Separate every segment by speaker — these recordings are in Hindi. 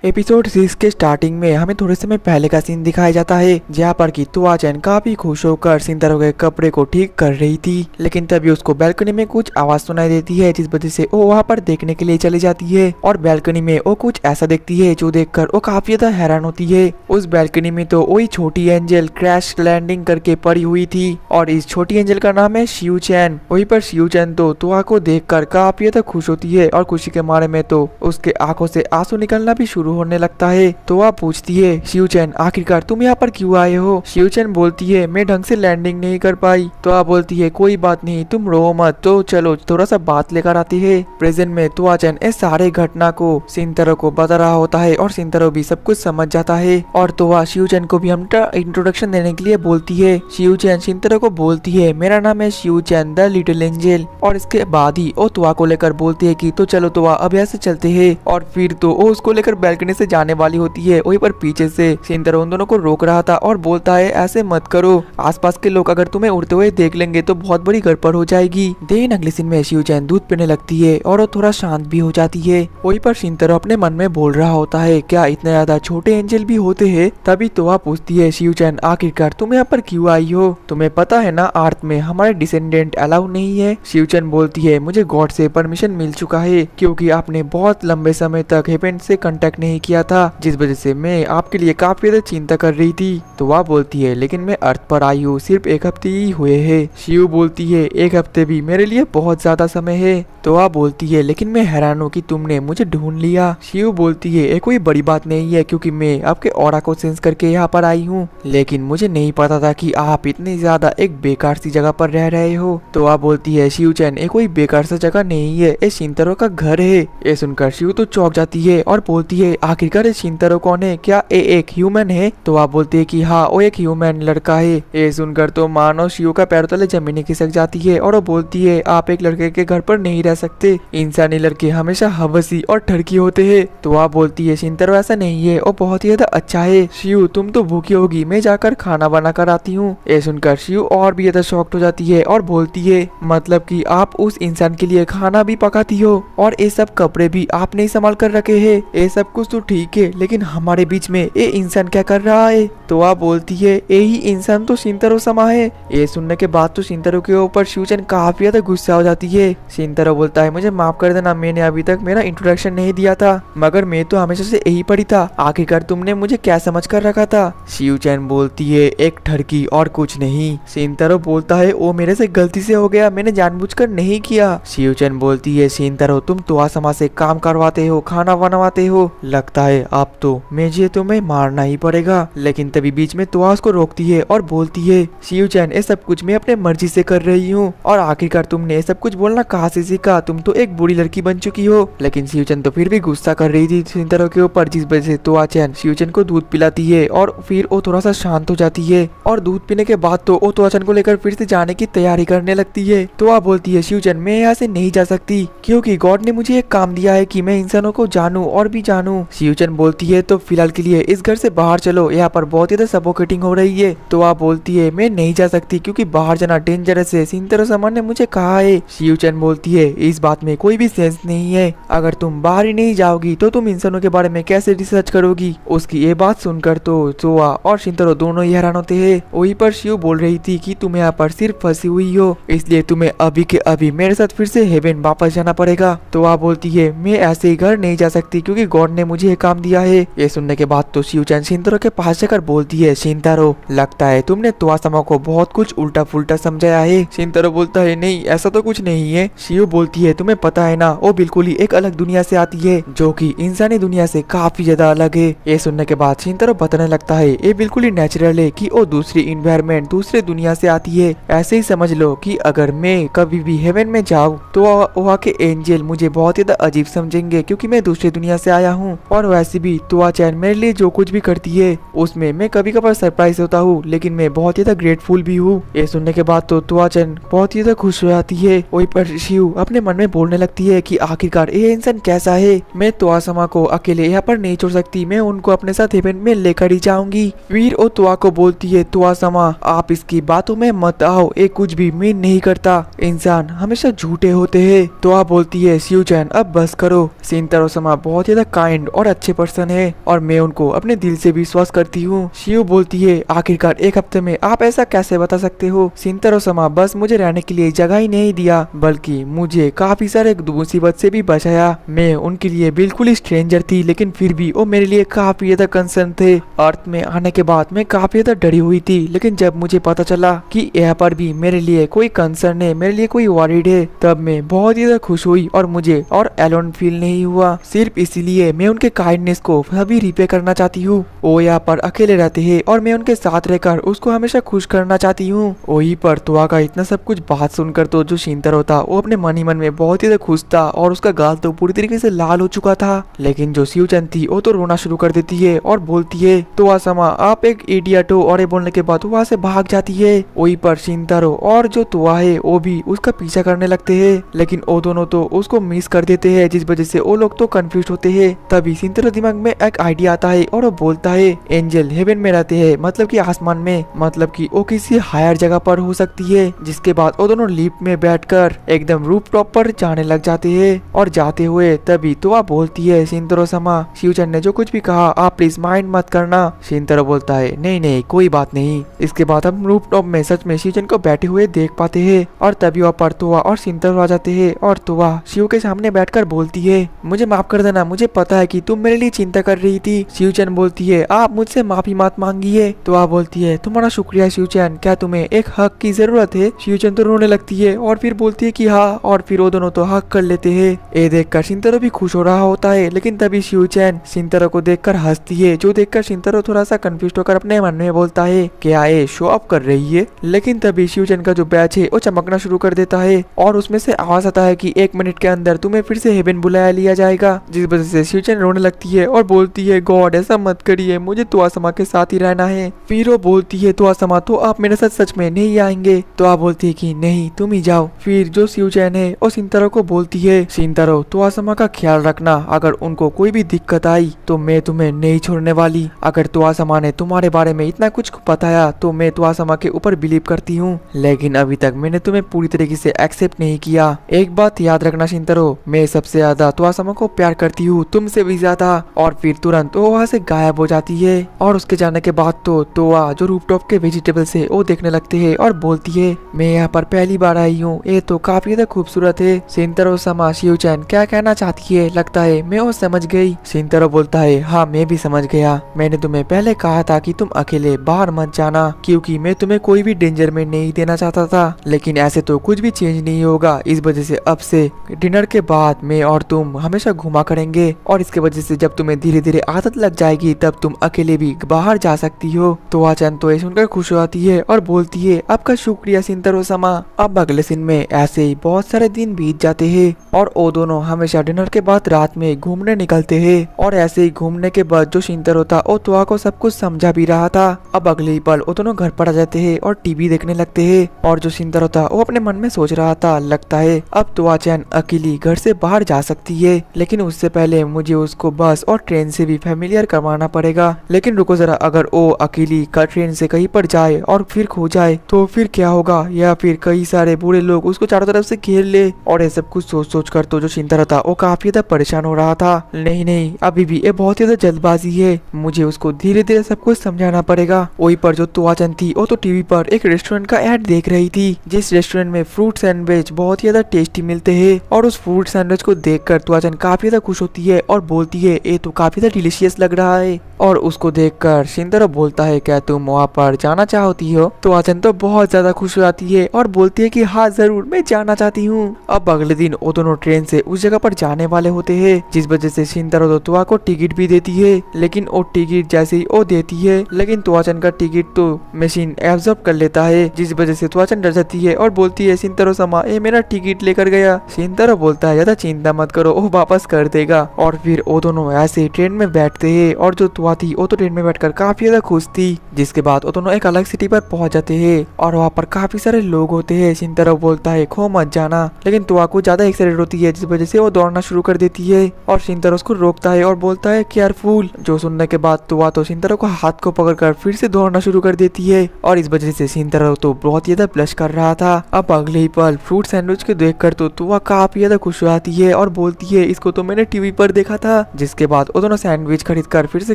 Speaker 1: एपिसोड 6 के स्टार्टिंग में हमें थोड़े समय पहले का सीन दिखाया जाता है जहाँ पर कि तुआ चैन काफी खुश होकर सिंतारो के कपड़े को ठीक कर रही थी, लेकिन तभी उसको बैल्कनी में कुछ आवाज सुनाई देती है जिस वजह से वो वहाँ पर देखने के लिए चली जाती है। और बैल्कनी में वो कुछ ऐसा देखती है जो देखकर वो काफी ज्यादा हैरान होती है। उस बैल्कनी में तो वही छोटी एंजल क्रैश लैंडिंग करके पड़ी हुई थी और इस छोटी एंजल का नाम है शिव चैन। वहीं पर शिव चैन तो तुआ को देखकर काफी ज्यादा खुश होती है और खुशी के मारे में तो उसके आंखों से आंसू निकलना भी शुरू होने लगता है। तो वह पूछती है, शिव चैन आखिरकार तुम यहाँ पर क्यों आए हो? शिव चैन बोलती है, मैं ढंग से लैंडिंग नहीं कर पाई। तो वह बोलती है, कोई बात नहीं, तुम रो मत, तो चलो थोड़ा सा बात लेकर आती है। प्रेजेंट में तुआ चैन इस सारे घटना को सिंतारो को बता रहा होता है और सिंतारो भी सब कुछ समझ जाता है। और तो वह शिव चैन को भी हम इंट्रोडक्शन देने के लिए बोलती है। शिव चैन सिंतारो को बोलती है, मेरा नाम है शिव चैन द लिटिल एंजल। और इसके बाद ही वो तुआ को लेकर बोलती है कि तो चलो तुआ अब यहाँ से चलते हैं। और फिर तो वो उसको लेकर बैल्कनी से जाने वाली होती है। वहीं पर पीछे से सिंतारो उन दोनों को रोक रहा था और बोलता है, ऐसे मत करो, आसपास के लोग अगर तुम्हें उड़ते हुए देख लेंगे तो बहुत बड़ी गड़बड़ हो जाएगी। देन अगले सीन में शिव चैन दूध पीने लगती है और वो थोड़ा शांत भी हो जाती है। वहीं पर सिंतारो अपने मन में बोल रहा होता है, क्या इतने ज्यादा छोटे एंजल भी होते हैं? तभी तो वह पूछती है, शिव चैन आखिरकार तुम यहाँ पर क्यों आई हो? तुम्हें पता है ना अर्थ में हमारे डिसेंडेंट अलाउ नहीं है। शिव चैन बोलती है, मुझे गॉड से परमिशन मिल चुका है क्योंकि आपने बहुत लंबे समय तक हेवन से कांटेक्ट नहीं किया था, जिस वजह से मैं आपके लिए काफी ज्यादा चिंता कर रही थी। तो वह बोलती है, लेकिन मैं अर्थ पर आई हूँ सिर्फ 1 हफ्ते ही हुए हैं। शिव बोलती है, 1 हफ्ते भी मेरे लिए बहुत ज्यादा समय है। तो वह बोलती है, लेकिन मैं हैरान हूँ कि तुमने मुझे ढूंढ लिया। शिव बोलती है, ये कोई बड़ी बात नहीं है क्योंकि मैं आपके ऑरा को सेंस करके यहाँ पर आई हूँ, लेकिन मुझे नहीं पता था कि आप इतनी ज्यादा एक बेकार सी जगह पर रह रहे हो। तो वह बोलती है, शिव चैन ये कोई बेकार सा जगह नहीं है, ये सिंतारो का घर है। ये सुनकर शिव तो चौंक जाती है और बोलती है, आखिरकार सिंतारो कौन है? क्या ये एक ह्यूमन है? तो वह बोलती है कि हाँ वो एक ह्यूमन लड़का है। ये सुनकर तो मानो शिव का पैरों तले जमीन खिसक जाती है और वो बोलती है, आप एक लड़के के घर पर नहीं रह सकते, इंसानी लड़के हमेशा हवसी और ठरकी होते हैं। तो वह बोलती है, सिंतारो ऐसा नहीं है, वो बहुत ही ज्यादा अच्छा है। शिव तुम तो भूखी होगी, मैं जाकर खाना बना कर आती हूँ। ये सुनकर शिव और भी ज्यादा शॉक्ड हो जाती है और बोलती है, मतलब कि आप उस इंसान के लिए खाना भी पकाती हो और ये सब कपड़े भी आपने ही संभाल कर रखे हैं। ये सब कुछ तो ठीक है, लेकिन हमारे बीच में ये इंसान क्या कर रहा है? तो वह बोलती है, यही इंसान तो सिंतारो समा है। ये सुनने के बाद तो सिंतारो के ऊपर शिव चैन काफी ज्यादा गुस्सा हो जाती है। सिंतारो बोलता है, मुझे माफ कर देना, मैंने अभी तक मेरा इंट्रोडक्शन नहीं दिया था, मगर मैं तो हमेशा से यही पढ़ी था, आखिरकार तुमने मुझे क्या समझ कर रखा था? शिव चैन बोलती है, एक ठरकी और कुछ नहीं। सिंतारो बोलता है, वो मेरे से गलती से हो गया, मैंने जानबूझकर नहीं किया। शिव चैन बोलती है, सिंतारो तुम तुआ समा से काम करवाते हो, खाना बनवाते हो, लगता है अब तो मुझे तुम्हें मारना ही पड़ेगा। लेकिन तभी बीच में तुआ उसको रोकती है और बोलती है, शिव चैन ये सब कुछ मैं अपने मर्जी से कर रही हूँ और आखिरकार तुमने ये सब कुछ बोलना कहाँ से सीखा? तुम तो एक बुरी लड़की बन चुकी हो। लेकिन शिव चैन तो फिर भी गुस्सा कर रही थी सिंतारो के ऊपर, जिस वजह से तुआ चैन शिव चैन को दूध पिलाती है और फिर वो थोड़ा सा शांत हो जाती है। और दूध पीने के बाद तो वो तुआ चैन को लेकर फिर से जाने की तैयारी करने लगती है। तो वह बोलती है, शिव चैन मैं यहाँ से नहीं जा सकती क्योंकि गॉड ने मुझे एक काम दिया है कि मैं इंसानों को जानूं और भी जानूं। शिव चैन बोलती है, तो फिलहाल के लिए इस घर से बाहर चलो, यहाँ पर बहुत ज्यादा सफोकेटिंग हो रही है। तो वह बोलती है, मैं नहीं जा सकती क्योंकि बाहर जाना डेंजरस है, सिंतारो समान ने मुझे कहा है। शिव चैन बोलती है, इस बात में कोई भी सेंस नहीं है, अगर तुम बाहर ही नहीं जाओगी तो तुम इंसानों के बारे में कैसे रिसर्च करोगी? उसकी ये बात सुनकर तो तुआ और सिंतारो दोनों ही हैरान होते हैं। वहीं पर शिव बोल रही थी कि तुम यहाँ पर सिर्फ फंसी हुई हो, इसलिए तुम्हें अभी के अभी मेरे साथ फिर से हेवन वापस जाना पड़ेगा। तो वह बोलती है, मैं ऐसे ही घर नहीं जा सकती क्योंकि गॉड ने मुझे ये काम दिया है। ये सुनने के बाद तो शिव चैन सिंतारो के पास जाकर बोलती है, सिंतारो लगता है तुमने तुआ समा को बहुत कुछ उल्टा फुल्टा समझाया है। सिंतारो बोलता है, नहीं ऐसा तो कुछ नहीं है। शिव बोलती है, तुम्हें पता है ना वो बिल्कुल ही एक अलग दुनिया से आती है जो कि इंसानी दुनिया से काफी ज्यादा अलग है। ये सुनने के बाद सिंतारो बताने लगता है, ये बिल्कुल ही नेचुरल है कि वो दूसरी इन्वायरमेंट दूसरे दुनिया से आती है। ऐसे ही समझ लो कि अगर मैं कभी भी हेवन में जाऊँ तो वहाँ के एंजल मुझे बहुत ज्यादा अजीब समझेंगे क्योंकि मैं दूसरी दुनिया से आया हूँ। और वैसे भी तुआ चैन मेरे लिए जो कुछ भी करती है उसमें मैं कभी कभार सरप्राइज होता हूँ, लेकिन मैं बहुत ज्यादा ग्रेटफुल भी हूँ। ये सुनने के बाद तो तुआ चैन बहुत ज्यादा खुश हो जाती है। वहीं पर शिव अपने मन में बोलने लगती है कि आखिरकार ये इंसान कैसा है, मैं तुआ समा को अकेले यहाँ पर नहीं छोड़ सकती, मैं उनको अपने साथ हेवन में लेकर ही जाऊंगी। वीर और तुआ को बोलती है, तुआ समा आप इसकी बातों में मत आओ, ये कुछ भी मीन नहीं करता, इंसान हमेशा झूठे होते हैं। तुआ बोलती है, शिव चैन अब बस करो। सिंतारो समा बहुत ज्यादा काइंड और अच्छे पर्सन है और मैं उनको अपने दिल से विश्वास करती हूँ। शिव बोलती है आखिरकार एक हफ्ते में आप ऐसा कैसे बता सकते हो? सिंतारो समा बस मुझे रहने के लिए जगह ही नहीं दिया बल्कि मुझे काफी सारे मुसीबत से भी बचाया। मैं उनके लिए बिल्कुल स्ट्रेंजर थी लेकिन फिर भी वो मेरे लिए काफी ज्यादा कंसर्न थे। अर्थ में आने के बाद मैं काफी ज्यादा डरी हुई थी लेकिन जब मुझे पता चला कि यहाँ पर भी मेरे लिए कोई कंसर्न है, मेरे लिए कोई वॉरिड है, तब मैं बहुत ज्यादा खुश हुई और मुझे और एलोन फील नहीं हुआ। सिर्फ इसीलिए मैं उनके काइंडनेस को सभी रिपे करना चाहती हूँ। वो यहाँ पर अकेले रहते हैं और मैं उनके साथ रहकर उसको हमेशा खुश करना चाहती हूँ। वही पर तुआ का इतना सब कुछ बात सुनकर तो जो शिंतारो था वो अपने मन ही मन में बहुत ही खुश था और उसका गाल तो पूरी तरीके से लाल हो चुका था। लेकिन जो शिवचंद थी वो तो रोना शुरू कर देती है और बोलती है तुआ समा आप एक इडियट हो, और ये बोलने के बाद वहाँ से भाग जाती है। वही पर शिंतारो और जो तुआ है वो भी उसका पीछा करने लगते हैं लेकिन वो दोनों तो उसको मिस कर देते हैं जिस वजह से वो लोग तो कंफ्यूज होते हैं। तभी शिंतारो दिमाग में एक आइडिया आता है और वो बोलता है एंजल हेवन में रहते हैं, मतलब कि आसमान में, मतलब कि वो किसी हायर जगह पर हो सकती है। जिसके बाद वो दोनों लिफ्ट में बैठकर एकदम रूफ टॉप पर जाने लग जाते हैं और जाते हुए तभी तुआ बोलती है शिंतारो समा शिवचंद ने जो कुछ भी कहा आप प्लीज माइंड मत करना। शिंतारो बोलता है नहीं नहीं कोई बात नहीं। इसके बाद हम रूफ टॉप में सच में शिवचंद को बैठे हुए देख पाते हैं और तभी वहाँ पर तुआ और शिंतारो आ जाते हैं और तुआ शिव के सामने बैठकर बोलती है मुझे माफ कर देना, मुझे पता है कि तुम मेरे लिए चिंता कर रही थी। शिवचंद बोलती है आप मुझसे माफी मत मांगिए। तुआ बोलती है तुम्हारा शुक्रिया शिवचंद, क्या तुम्हें एक हक की जरूरत है? शिवचंद तो रोने लगती है और फिर बोलती है कि हाँ, और फिर वो दोनों तो हक कर लेते हैं। ये देखकर शिंतारो भी खुश हो रहा होता है लेकिन तभी शिवचंद शिंतारो को देखकर हंसती है, जो देखकर शिंतारो थोड़ा सा कंफ्यूज होकर अपने मन में बोलता है क्या ये शो ऑफ कर रही है। लेकिन तभी शिवचंद का जो बैच है वो चमकना शुरू कर देता है और उसमें से आवाज आता है कि 1 मिनट के अंदर तुम्हें फिर से हेवन बुलाया लिया जाएगा। जिस वजह से शिवचंद रोने लगती है और बोलती है गॉड ऐसा मत करिए, मुझे तुआ समा के साथ ही रहना है। फिर वो बोलती है तुआ समा तो आप मेरे साथ सच में नहीं आएंगे? तो आप बोलती है कि नहीं तुम ही जाओ। फिर जो शिवचंद है वो शिंतारो को बोलती है शिंतारो तुआ समा का ख्याल रखना, अगर उनको कोई भी दिक्कत आई तो मैं तुम्हें नहीं छोड़ने वाली। अगर तुआ समा ने तुम्हारे बारे में इतना कुछ बताया तो मैं तुआ समा के ऊपर बिलीव करती हूँ लेकिन अभी तक मैंने तुम्हें पूरी तरीके से एक्सेप्ट नहीं किया। एक बात याद रखना शिंतारो, मैं सबसे ज्यादा तुआ समा को प्यार करती हूँ, तुमसे भी ज्यादा। और फिर तुरंत वो वहाँ से गायब हो जाती है और उसके जाने के बाद तो तुआ जो रूफटॉप के वेजिटेबल्स है वो देखने लगते है और बोलती है मैं यहाँ पर पहली बार आई हूँ, ये तो काफी ज्यादा खूबसूरत है। शिंतारो समा शिवचंद क्या कहना चाहती है? लगता है मैं वो समझ गई। शिंतारो बोलता है हाँ मैं भी समझ गया, मैंने तुम्हें पहले कहा था कि तुम अकेले बाहर मत जाना क्योंकि मैं तुम्हें कोई भी डेंजर में नहीं देना चाहता था, लेकिन ऐसे तो कुछ भी चेंज नहीं होगा। इस वजह से अब से डिनर के बाद मैं और तुम हमेशा घुमा करेंगे और इसके वजह से जब तुम्हें धीरे धीरे आदत लग जाएगी तब तुम अकेले भी बाहर जा सकती हो। तो वाचन तो ये सुनकर खुश हो जाती है और बोलती है आपका शुक्रिया शिंतारो समा। अब अगले सीन में ऐसे ही बहुत सारे दिन बीत जाते हैं और वो दोनों हमेशा डिनर के बाद रात में घूमने निकलते हैं और ऐसे ही घूमने के बाद जो शिंतारो था वो तुआ को सब कुछ समझा भी रहा था। अब अगले ही पल वो दोनों घर पर आ जाते हैं और टीवी देखने लगते हैं और जो शिंतारो था वो अपने मन में सोच रहा था लगता है अब तुआ चैन अकेली घर से बाहर जा सकती है, लेकिन उससे पहले मुझे उसको बस और ट्रेन से भी फैमिलियर करवाना पड़ेगा। लेकिन रुको जरा, अगर वो अकेली ट्रेन से कहीं पर जाए और फिर खो जाए तो फिर क्या होगा, या फिर कई सारे बुरे लोग उसको चारों तरफ से घेर ले। और ये सब कुछ सोच सोच कर तो जो शिंतारो था वो काफी ज्यादा परेशान हो रहा था। नहीं नहीं अभी भी ये बहुत ज्यादा जल्दबाजी है, मुझे उसको धीरे धीरे सब कुछ समझाना पड़ेगा। वही पर जो तुआ चंद थी वो तो टीवी पर एक रेस्टोरेंट का एड देख रही थी जिस रेस्टोरेंट में फ्रूट सैंडविच बहुत ही ज्यादा टेस्टी मिलते हैं और उस फ्रूट सैंडविच को देखकर तुआ चंद काफी ज्यादा खुश होती है और बोलती है ये तो काफी ज्यादा डिलीशियस लग रहा है। और उसको देखकर शिंतारो बोलता है क्या तुम वहाँ पर जाना चाहती हो? तो आचन तो बहुत ज्यादा खुश हो जाती है और बोलती है कि हाँ जरूर मैं जाना चाहती हूँ। अब अगले दिन वो दोनों ट्रेन से उस जगह पर जाने वाले होते हैं जिस वजह से शिंतारो तो तुआ को टिकट भी देती है, लेकिन वो टिकट जैसे ही वो देती है लेकिन तुआचन का टिकट तो मशीन एब्जॉर्ब कर लेता है जिस वजह से तुआचन डर जाती है और बोलती है शिंतारो समा ये मेरा टिकट लेकर गया। शिंतारो बोलता है ज्यादा चिंता मत करो वो वापस कर देगा। और फिर वो दोनों ऐसे ट्रेन में बैठते हैं और जो तुआ थी वो तो ट्रेन में बैठकर काफी ज्यादा खुश थी। जिसके बाद वो दोनों एक अलग सिटी पर पहुंच जाते हैं और वहाँ पर काफी सारे लोग होते हैं। शिंतारो बोलता है खो मत जाना, लेकिन तुआ को ज्यादा एक्साइटेड होती है जिस वजह से वो दौड़ना शुरू कर देती है और शिंतारो उसको रोकता है और बोलता है केयरफुल। जो सुनने के बाद तुआ तो शिंतारो को हाथ को पकड़कर फिर से दौड़ना शुरू कर देती है और इस वजह से शिंतारो तो बहुत ज्यादा ब्लश कर रहा था। अब अगले ही पल फ्रूट सैंडविच को देखकर तो तुआ काफी ज्यादा खुश हो जाती है और बोलती है इसको तो मैंने टीवी पर देखा था था। जिसके बाद वो दोनों सैंडविच खरीद कर फिर से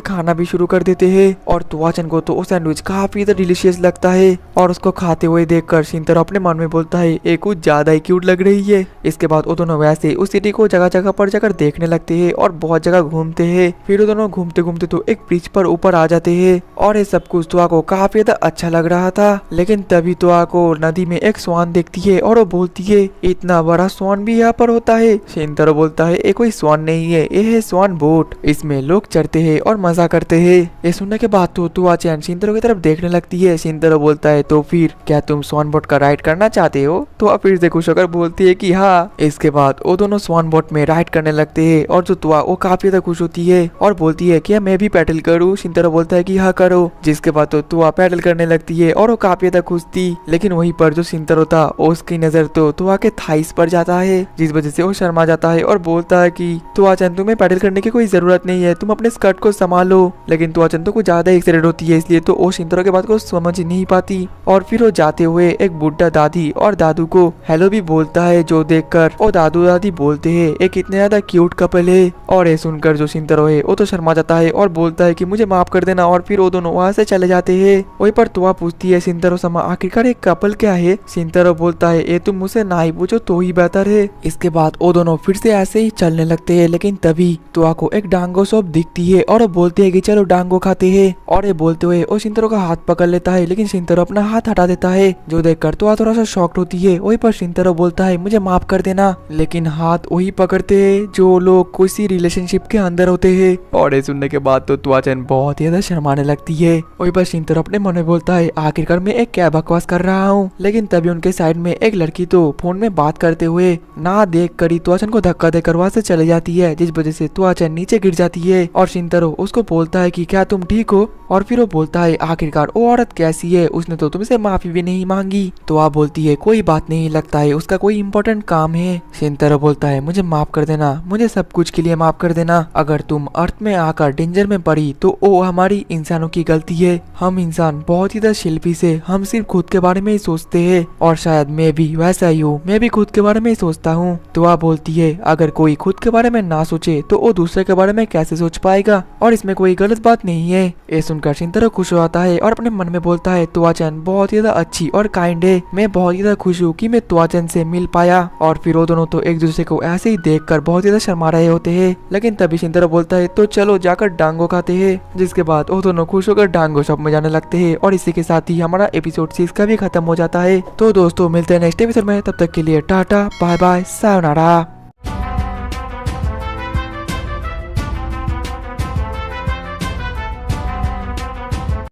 Speaker 1: खाना भी शुरू कर देते हैं और तुआचन को तो वो सैंडविच काफी डिलीशियस लगता है और उसको खाते हुए देखकर शिनतारो अपने मन में बोलता है ये कुछ ज्यादा ही क्यूट लग रही है। इसके बाद वो दोनों वैसे उस सिटी को जगह जगह पर जाकर देखने लगते हैं और बहुत जगह घूमते हैं। फिर वो दोनों घूमते घूमते तो एक ब्रिज पर ऊपर आ जाते हैं और ये सब कुछ तुआ को काफी ज्यादा अच्छा लग रहा था। लेकिन तभी तुआ को नदी में एक स्वान देखती है और वो बोलती है इतना बड़ा स्वान भी यहाँ पर होता है। शिनतारो बोलता है ये कोई स्वान नहीं है, ये है स्वान बोट, इसमें लोग चढ़ते हैं और मजा करते हैं। ये सुनने के बाद तो तुआ-चैन शिनतारो की तरफ देखने लगती है। शिनतारो बोलता है तो फिर क्या तुम स्वान बोट का राइड करना चाहते हो? तो फिर से खुश होकर बोलती है कि हाँ। इसके बाद वो दोनों स्वान बोट में राइड करने लगते हैं और जो तुआ वो काफी ज्यादा खुश होती है और बोलती है कि मैं भी पैडल करूँ। शिनतारो बोलता है कि हाँ करो। जिसके बाद तो तुआ पैडल करने लगती है और वो काफी ज्यादा खुश थी। लेकिन वहीं पर जो शिनतारो था उसकी नजर तो तुआ के थाइस पर जाता है, जिस वजह से वो शर्मा जाता है और बोलता है कि तुआ-चैन तुम्हें पैडल करने की कोई जरूरत नहीं है, तुम अपने स्कर्ट को संभालो। लेकिन तुआ-चैन तो कुछ ज्यादा एक्साइटेड होती है, इसलिए तो वो शिनतारो के बात को समझ नहीं पाती और फिर वो जाते हुए एक बुढ़ा दादी और दादू को हेलो भी बोलता है, जो देखकर वो दादू दादी बोलते हैं ये कितने ज्यादा क्यूट कपल है। और ये सुनकर जो शिनतारो है वो तो शर्मा जाता है और बोलता है कि मुझे माफ कर देना और फिर वो दोनों वहाँ से चले जाते हैं। वहीं पर तुआ पूछती है शिनतारो समा आखिरकार एक कपल क्या है? शिनतारो बोलता है ये तुम मुझसे ना ही पूछो तो ही बेहतर है। इसके बाद वो दोनों फिर से ऐसे ही चलने लगते हैं। लेकिन तभी तुआ को एक डांगो शॉप दिखती है और वो बोलते हैं कि चलो डांगो खाते हैं। और ये बोलते हुए वो शिनतारो का हाथ पकड़ लेता है, लेकिन शिनतारो अपना हाथ हटा देता है, जो देखकर तुआ थोड़ा सा शॉक्ड होती है। वहीं पर शिनतारो बोलता है मुझे माफ कर देना, लेकिन हाथ वही पकड़ते हैं जो लोग किसी रिलेशनशिप के अंदर होते हैं। और ये सुनने के बाद तो तुआ-चैन बहुत ही ज्यादा शर्माने लगती है। वहीं पर शिनतारो अपने मन में बोलता है आखिरकार मैं एक क्या बकवास कर रहा हूँ। लेकिन तभी उनके साइड में एक लड़की तो फोन में बात करते हुए ना देख कर तुआ-चैन को धक्का देकर वहाँ से चले जाती है, जिस वजह से तुआ-चैन नीचे गिर जाती है। और शिनतारो उसको बोलता है कि क्या तुम ठीक हो? और फिर वो बोलता है आखिरकार वो औरत कैसी है, उसने तो तुमसे माफी भी नहीं मांगी। तो आप बोलती है कोई बात नहीं, लगता है उसका कोई इम्पोर्टेंट काम है। शिनतारो बोलता है मुझे माफ कर देना, मुझे सब कुछ के लिए माफ कर देना। अगर तुम अर्थ में आकर डेंजर में पड़ी तो वो हमारी इंसानों की गलती है। हम इंसान बहुत ही ज्यादा शिल्पी से हम सिर्फ खुद के बारे में ही सोचते हैं और शायद मैं भी वैसा ही हूँ, मैं भी खुद के बारे में ही सोचता हूँ। तो आप बोलती है अगर कोई खुद के बारे में ना सोचे तो वो दूसरे के बारे में कैसे सोच पाएगा, और इसमें कोई गलत बात नहीं है। ये सुनकर शिनतारो खुश हो जाता है और अपने मन में बोलता है तुआ-चैन बहुत ही ज्यादा अच्छी और काइंड है, मैं बहुत ही ज्यादा खुश हूँ कि मैं तुआ-चैन से मिल पाया। और फिर वो दोनों तो एक दूसरे को ऐसे ही देखकर बहुत ही ज्यादा शर्मा रहे होते हैं। लेकिन तभी शिनतारो बोलता है तो चलो जाकर डांगो खाते हैं। जिसके बाद वो दोनों खुश होकर डांगो शॉप में जाने लगते हैं और इसी के साथ ही हमारा एपिसोड 6 का भी खत्म हो जाता है। तो दोस्तों मिलते हैं नेक्स्ट एपिसोड में, तब तक के लिए टाटा बाय बाय सायोनारा।